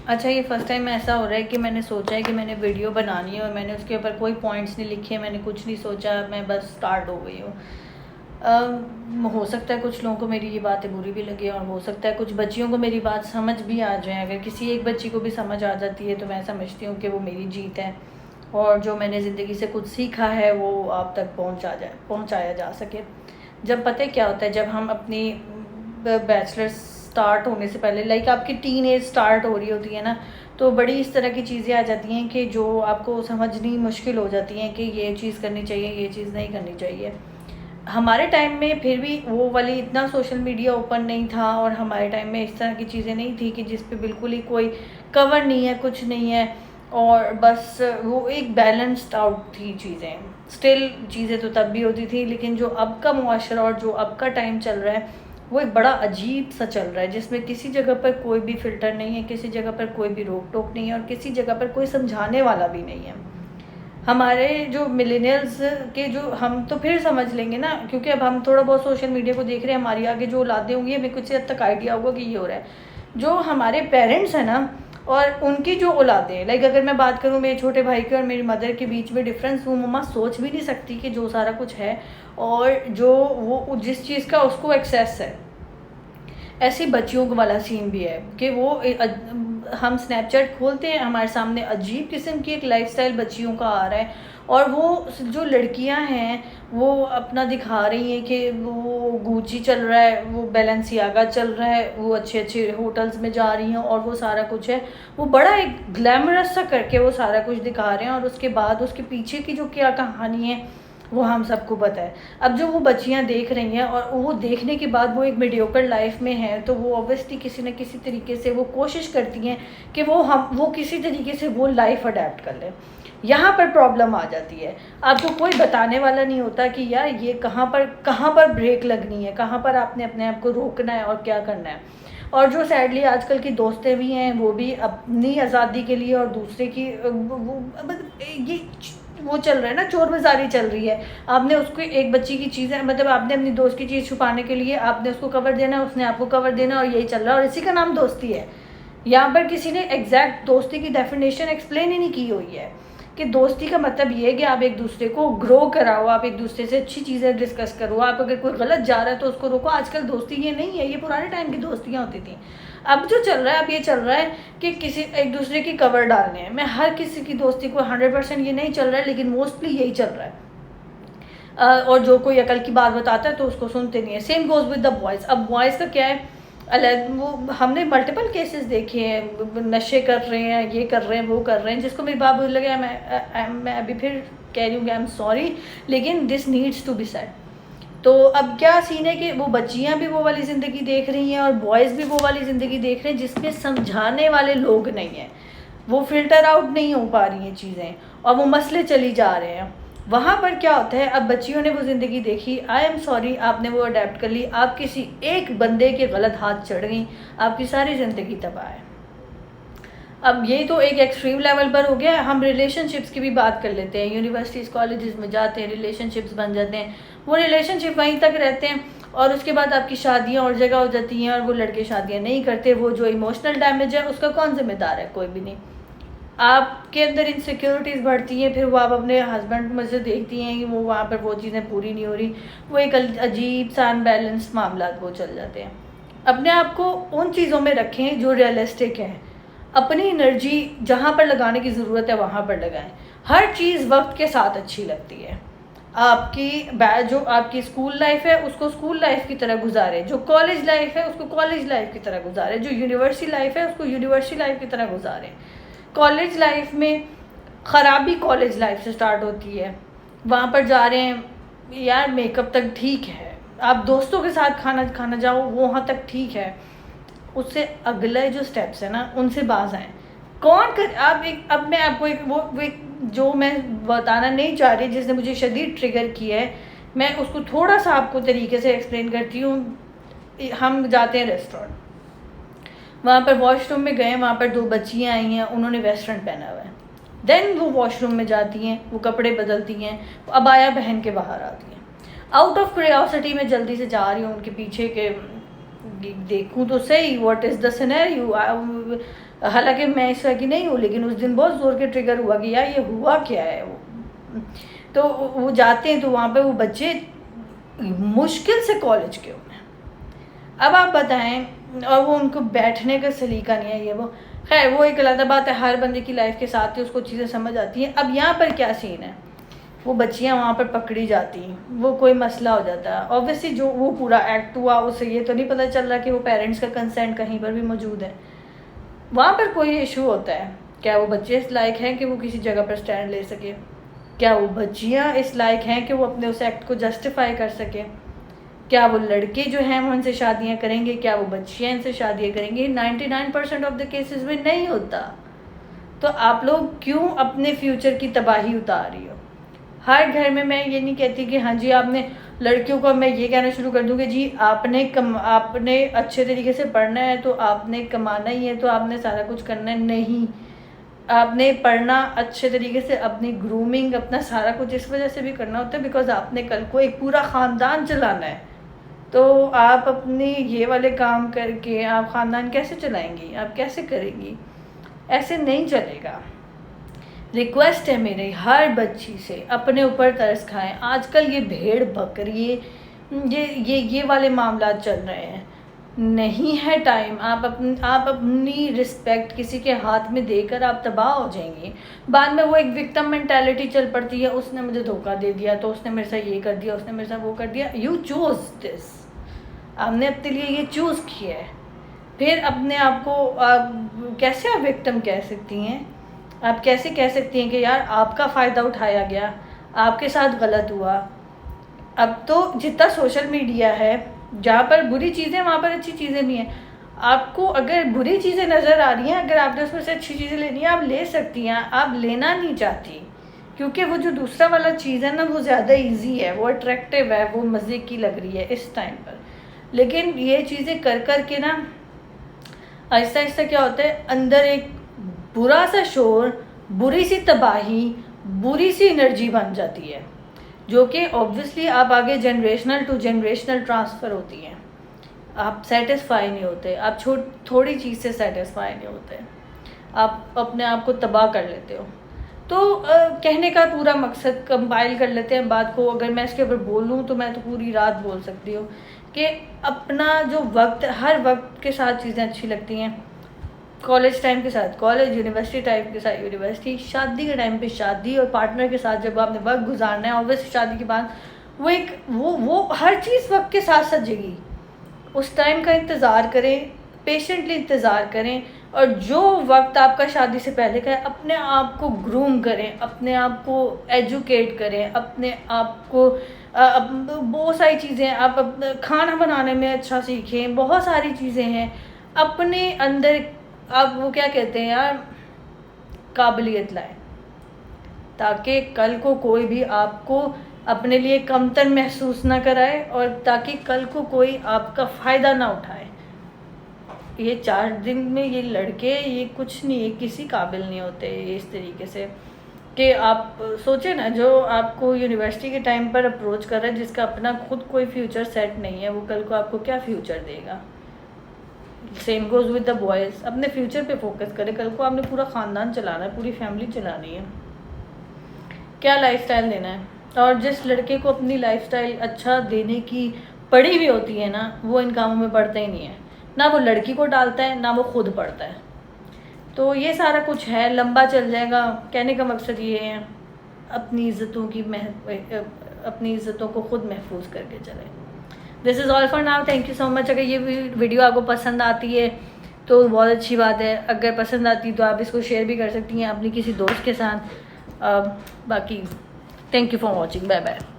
अच्छा, ये first time ऐसा हो रहा है कि मैंने सोचा है कि मैंने वीडियो बनानी है और मैंने उसके ऊपर कोई पॉइंट्स नहीं लिखे, मैंने कुछ नहीं सोचा, मैं बस स्टार्ट हो गई हूँ। हो सकता है कुछ लोगों को मेरी ये बातें बुरी भी लगे और हो सकता है कुछ बच्चियों को मेरी बात समझ भी आ जाए। अगर किसी एक बच्ची को भी समझ आ जाती है तो मैं समझती हूँ कि वो मेरी जीत है और जो मैंने ज़िंदगी से कुछ सीखा है वो आप तक पहुँचाया जा सके। जब पता है क्या होता है, जब हम अपनी बैचलर स्टार्ट होने से पहले, लाइक आपकी टीन एज स्टार्ट हो रही होती है ना, तो बड़ी इस तरह की चीज़ें आ जाती हैं कि जो आपको समझनी मुश्किल हो जाती हैं कि ये चीज़ करनी चाहिए, ये चीज़ नहीं करनी चाहिए। हमारे टाइम में फिर भी वो वाली इतना सोशल मीडिया ओपन नहीं था और हमारे टाइम में इस तरह की चीज़ें नहीं थी कि जिस पे बिल्कुल ही कोई कवर नहीं है, कुछ नहीं है, और बस वो एक बैलेंस्ड आउट थी चीज़ें। स्टिल चीज़ें तो तब भी होती थी, लेकिन जो अब का मुआशरा और जो अब का टाइम चल रहा है वो एक बड़ा अजीब सा चल रहा है, जिसमें किसी जगह पर कोई भी फ़िल्टर नहीं है, किसी जगह पर कोई भी रोक टोक नहीं है और किसी जगह पर कोई समझाने वाला भी नहीं है। हमारे जो मिलेनियल्स के जो, हम तो फिर समझ लेंगे ना, क्योंकि अब हम थोड़ा बहुत सोशल मीडिया को देख रहे हैं, हमारी आगे जो औलादें होंगी हमें कुछ हद तक आइडिया होगा कि ये हो रहा है। जो हमारे पेरेंट्स हैं ना और उनकी जो औलादें, लाइक अगर मैं बात करूँ मेरे छोटे भाई के और मेरी मदर के बीच में डिफरेंस, वो मम्मा सोच भी नहीं सकती कि जो सारा कुछ है और जो वो जिस चीज़ का उसको एक्सेस है, ऐसी बच्चियों वाला सीन भी है कि वो हम स्नैपचैट खोलते हैं, हमारे सामने अजीब किस्म की एक लाइफस्टाइल बच्चियों का आ रहा है और वो जो लड़कियां हैं वो अपना दिखा रही हैं कि वो गुची चल रहा है, वो बैलेंसियागा चल रहा है, वो अच्छे अच्छे होटल्स में जा रही हैं और वो सारा कुछ है, वो बड़ा एक ग्लैमरस सा करके वो सारा कुछ दिखा रहे हैं और उसके बाद उसके पीछे की जो क्या कहानी है वो हम सबको पता है। अब जो वो बच्चियां देख रही हैं और वो देखने के बाद वो एक मीडियोकर लाइफ में हैं, तो वो ऑब्वियसली किसी न किसी तरीके से वो कोशिश करती हैं कि वो किसी तरीके से वो लाइफ अडेप्ट कर लें। यहाँ पर प्रॉब्लम आ जाती है, आपको कोई बताने वाला नहीं होता कि यार ये कहाँ पर ब्रेक लगनी है, कहाँ पर आपने अपने आप को रोकना है और क्या करना है। और जो सैडली आजकल की दोस्तें भी हैं वो भी अपनी आज़ादी के लिए और दूसरे की ये वो चल रहा है ना, चोर बाजारी चल रही है। आपने उसको एक बच्ची की चीज़ है, मतलब आपने अपनी दोस्त की चीज़ छुपाने के लिए आपने उसको कवर देना, उसने आपको कवर देना, और यही चल रहा है और इसी का नाम दोस्ती है। यहाँ पर किसी ने एग्जैक्ट दोस्ती की डेफिनेशन एक्सप्लेन ही नहीं की हुई है कि दोस्ती का मतलब ये है कि आप एक दूसरे को ग्रो कराओ, आप एक दूसरे से अच्छी चीज़ें डिस्कस करो, आप अगर कोई गलत जा रहा है तो उसको रोको। आजकल दोस्ती ये नहीं है, ये पुराने टाइम की दोस्तियाँ होती थी। अब जो चल रहा है, अब ये चल रहा है कि किसी एक दूसरे की कवर डालने हैं। मैं हर किसी की दोस्ती को 100% ये नहीं चल रहा है, लेकिन मोस्टली यही चल रहा है। और जो कोई अकल की बात बताता है तो उसको सुनते नहीं है। Same goes with the boys. अब बॉयज़ का क्या है, अलग वो हमने मल्टीपल केसेस देखे हैं, नशे कर रहे हैं, ये कर रहे हैं, वो कर रहे हैं, जिसको मेरी बात बुरी लगे मैं अभी फिर कह रही हूँ कि आई एम सॉरी, लेकिन this needs to be said. तो अब क्या सीन है कि वो बच्चियां भी वो वाली ज़िंदगी देख रही हैं और बॉयज़ भी वो वाली ज़िंदगी देख रहे हैं जिसमें समझाने वाले लोग नहीं हैं, वो फ़िल्टर आउट नहीं हो पा रही हैं चीज़ें और वो मसले चली जा रहे हैं। वहाँ पर क्या होता है, अब बच्चियों ने वो ज़िंदगी देखी, आई एम सॉरी, आपने वो अडेप्ट कर ली, आप किसी एक बंदे के गलत हाथ चढ़ गई, आपकी सारी ज़िंदगी तबाह है। अब ये तो एक एक्सट्रीम लेवल पर हो गया। हम रिलेशनशिप्स की भी बात कर लेते हैं। यूनिवर्सिटीज़ कॉलेजेस में जाते हैं, रिलेशनशिप्स बन जाते हैं, वो रिलेशनशिप वहीं तक रहते हैं और उसके बाद आपकी शादियां और जगह हो जाती हैं और वो लड़के शादियां नहीं करते। वो जो इमोशनल डैमेज है उसका कौन जिम्मेदार है? कोई भी नहीं। आपके अंदर इनसिक्योरिटीज़ बढ़ती हैं, फिर वो आप अपने हस्बैंड में से देखती हैं कि वो वहाँ पर वो चीज़ें पूरी नहीं हो रही, वो एक अजीब सा अनबैलेंस मामला वो चल जाते हैं। अपने आप को उन चीज़ों में रखें जो रियलिस्टिक हैं। अपनी एनर्जी जहाँ पर लगाने की ज़रूरत है वहाँ पर लगाएं। हर चीज़ वक्त के साथ अच्छी लगती है। जो आपकी स्कूल लाइफ है उसको स्कूल लाइफ की तरह गुजारे, जो कॉलेज लाइफ है उसको कॉलेज लाइफ की तरह गुजारे, जो यूनिवर्सिटी लाइफ है उसको यूनिवर्सिटी लाइफ की तरह गुजारे। कॉलेज लाइफ में ख़राबी कॉलेज लाइफ से स्टार्ट होती है। वहाँ पर जा रहे हैं यार, मेकअप तक ठीक है, आप दोस्तों के साथ खाना खाना जाओ वो वहाँ तक ठीक है, उससे अगले जो स्टेप्स है ना उनसे बाज आएँ। कौन कर आप एक, अब मैं आपको एक जो मैं बताना नहीं चाह रही, जिसने मुझे शदीद ट्रिगर किया है, मैं उसको थोड़ा सा आपको तरीके से एक्सप्लेन करती हूँ। हम जाते हैं रेस्टोरेंट, वहाँ पर वॉशरूम में गए, वहाँ पर दो बच्चियाँ आई हैं, उन्होंने वेस्टर्न पहना हुआ है। देन वो वॉशरूम में जाती हैं, वो कपड़े बदलती हैं, अबाया पहन के बाहर आती हैं। आउट ऑफ क्यूरियोसिटी में जल्दी से जा रही हूँ उनके पीछे के देखूं तो सही व्हाट इज़ द सिनेरियो। हालांकि मैं इस तरह की नहीं हूँ, लेकिन उस दिन बहुत ज़ोर के ट्रिगर हुआ कि यार ये हुआ क्या है। तो वो जाते हैं तो वहाँ पे वो बच्चे मुश्किल से कॉलेज के हुए हैं। अब आप बताएं, और वो उनको बैठने का सलीका नहीं है, ये वो खैर वो एक अलग बात है, हर बंदे की लाइफ के साथ ही उसको चीज़ें समझ आती हैं। अब यहाँ पर क्या सीन है, वो बच्चियाँ वहाँ पर पकड़ी जाती हैं, वो कोई मसला हो जाता है। ऑब्वियसली जो वो पूरा एक्ट हुआ उससे ये तो नहीं पता चल रहा कि वो पेरेंट्स का कंसेंट कहीं पर भी मौजूद है। वहाँ पर कोई इशू होता है, क्या वो बच्चे इस लायक हैं कि वो किसी जगह पर स्टैंड ले सके? क्या वो बच्चियाँ इस लायक हैं कि वो अपने उस एक्ट को जस्टिफाई कर सके? क्या वो लड़के जो हैं वो इनसे शादियाँ करेंगे? क्या वो बच्चियाँ इनसे शादियाँ करेंगी? 99% ऑफ द केसेस में नहीं होता। तो आप लोग क्यों अपने फ्यूचर की तबाही उतार रही हो? हर घर में, मैं ये नहीं कहती कि हाँ जी आपने लड़कियों को, मैं ये कहना शुरू कर दूँ कि जी आपने अच्छे तरीके से पढ़ना है तो आपने कमाना ही है तो आपने सारा कुछ करना है। नहीं, आपने पढ़ना अच्छे तरीके से, अपनी ग्रूमिंग, अपना सारा कुछ इस वजह से भी करना होता है बिकॉज आपने कल को एक पूरा ख़ानदान चलाना है। तो आप अपने ये वाले काम करके आप ख़ानदान कैसे चलाएंगी? आप कैसे करेंगी? ऐसे नहीं चलेगा। रिक्वेस्ट है मेरी हर बच्ची से, अपने ऊपर तरस खाएं। आजकल ये भेड़ बकरी ये वाले मामला चल रहे हैं, नहीं है टाइम। आप अपनी रिस्पेक्ट किसी के हाथ में देकर आप तबाह हो जाएंगी। बाद में वो एक विक्टिम मेंटालिटी चल पड़ती है, उसने मुझे धोखा दे दिया तो उसने मेरे साथ ये कर दिया, उसने मेरे साथ वो कर दिया। यू चूज़ दिस, आपने अपने लिए ये चूज़ किया है। फिर अपने आप को कैसे आप विक्टिम कह सकती हैं? आप कैसे कह सकती हैं कि यार आपका फ़ायदा उठाया गया, आपके साथ गलत हुआ? अब तो जितना सोशल मीडिया है, जहाँ पर बुरी चीज़ें वहाँ पर अच्छी चीज़ें भी हैं। आपको अगर बुरी चीज़ें नज़र आ रही हैं, अगर आपने उसमें से अच्छी चीज़ें लेनी है आप ले सकती हैं। आप लेना नहीं चाहती क्योंकि वो जो दूसरा वाला चीज़ है ना वो ज़्यादा इजी है, वो अट्रैक्टिव है, वो मज़े की लग रही है इस टाइम पर। लेकिन ये चीज़ें कर कर के ना आहिस्ता आहिस्ता क्या होता है, अंदर एक बुरा सा शोर, बुरी सी तबाही, बुरी सी एनर्जी बन जाती है, जो कि ऑब्वियसली आप आगे जनरेशनल टू जनरेशनल ट्रांसफ़र होती है। आप सेटिस्फाई नहीं होते, आप थोड़ी चीज़ से सेटिस्फाई नहीं होते, आप अपने आप को तबाह कर लेते हो। तो कहने का पूरा मकसद कंपाइल कर लेते हैं बात को। अगर मैं इसके ऊपर बोलूँ तो मैं तो पूरी रात बोल सकती हूँ कि अपना जो वक्त, हर वक्त के साथ चीज़ें अच्छी लगती हैं। कॉलेज टाइम के साथ कॉलेज, यूनिवर्सिटी टाइम के साथ यूनिवर्सिटी, शादी के टाइम पे शादी, और पार्टनर के साथ जब आपने वक्त गुजारना है ऑब्वियसली शादी के बाद वो हर चीज़ वक्त के साथ सजेगी। उस टाइम का इंतज़ार करें, पेशेंटली इंतज़ार करें, और जो वक्त आपका शादी से पहले का है अपने आप को ग्रूम करें, अपने आप को एजुकेट करें, अपने आप को बहुत सारी चीज़ें, आप खाना बनाने में अच्छा सीखें, बहुत सारी चीज़ें हैं अपने अंदर। आप वो क्या कहते हैं यार, काबिलियत लाएं, ताकि कल को कोई भी आपको अपने लिए कमतर महसूस ना कराए, और ताकि कल को कोई आपका फ़ायदा ना उठाए। ये 4 दिन में ये लड़के ये कुछ नहीं, ये किसी काबिल नहीं होते इस तरीके से कि आप सोचें ना, जो आपको यूनिवर्सिटी के टाइम पर अप्रोच कर रहा है, जिसका अपना खुद कोई फ्यूचर सेट नहीं है, वो कल को आपको क्या फ्यूचर देगा? Same goes with the boys. अपने फ्यूचर पे फोकस करें, कल को आपने पूरा ख़ानदान चलाना है, पूरी फैमिली चलानी है, क्या लाइफस्टाइल देना है। और जिस लड़के को अपनी लाइफस्टाइल अच्छा देने की पड़ी भी होती है ना, वो इन कामों में पड़ता ही नहीं है, ना वो लड़की को डालता है ना वो खुद पड़ता है। तो ये सारा कुछ है, लंबा चल जाएगा। कहने का मकसद ये है, अपनी इज़्ज़तों को खुद महफूज करके चलें। This is all for now, thank you so much. अगर ये वीडियो आपको पसंद आती है तो बहुत अच्छी बात है, अगर पसंद आती तो आप इसको शेयर भी कर सकती हैं अपनी किसी दोस्त के साथ। बाकी thank you for watching, bye bye.